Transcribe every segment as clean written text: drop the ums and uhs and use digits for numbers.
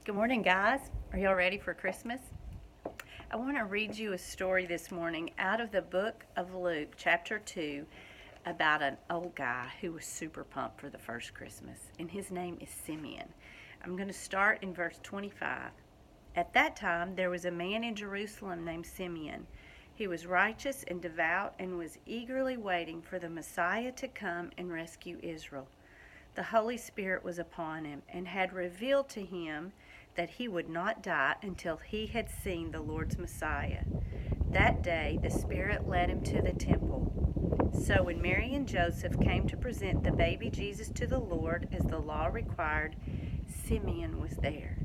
Good morning, guys. Are y'all ready for Christmas? I want to read you a story this morning out of the book of Luke, chapter 2, about an old guy who was super pumped for the first Christmas, and his name is Simeon. I'm going to start in verse 25. At that time, there was a man in Jerusalem named Simeon. He was righteous and devout and was eagerly waiting for the Messiah to come and rescue Israel. The Holy Spirit was upon him and had revealed to him that he would not die until he had seen the Lord's Messiah. That day the Spirit led him to the temple. So when Mary and Joseph came to present the baby Jesus to the Lord as the law required, Simeon was there.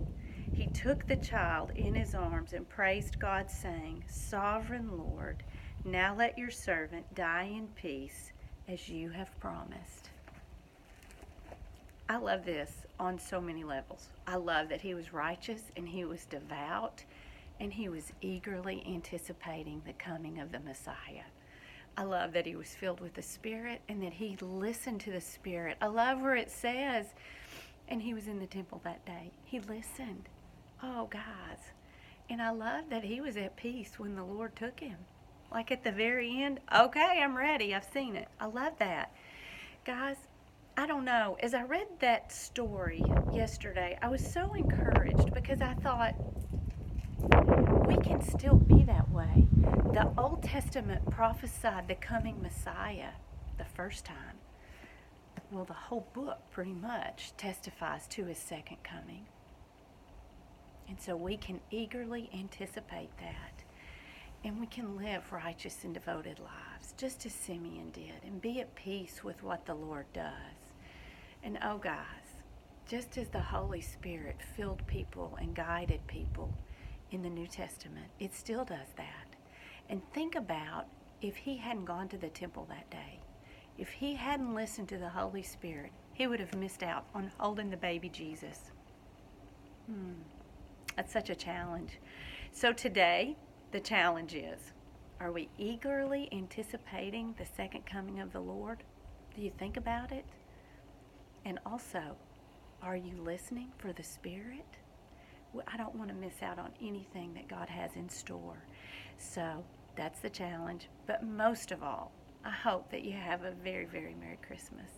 He took the child in his arms and praised God, saying, "Sovereign Lord, now let your servant die in peace, as you have promised." I love this on so many levels. I love that he was righteous and he was devout and he was eagerly anticipating the coming of the Messiah. I love that he was filled with the Spirit and that he listened to the Spirit. I love where it says, and he was in the temple that day. He listened. Oh, guys. And I love that he was at peace when the Lord took him. Like at the very end, okay, I'm ready. I've seen it. I love that. Guys, I don't know. As I read that story yesterday, I was so encouraged because I thought we can still be that way. The Old Testament prophesied the coming Messiah the first time. Well, the whole book pretty much testifies to his second coming. And so we can eagerly anticipate that. And we can live righteous and devoted lives, just as Simeon did, and be at peace with what the Lord does. And oh, guys, just as the Holy Spirit filled people and guided people in the New Testament, it still does that. And think about if he hadn't gone to the temple that day, if he hadn't listened to the Holy Spirit, he would have missed out on holding the baby Jesus. That's such a challenge. So today, the challenge is, are we eagerly anticipating the second coming of the Lord? Do you think about it? And also, are you listening for the Spirit? I don't want to miss out on anything that God has in store. So that's the challenge. But most of all, I hope that you have a very, very Merry Christmas.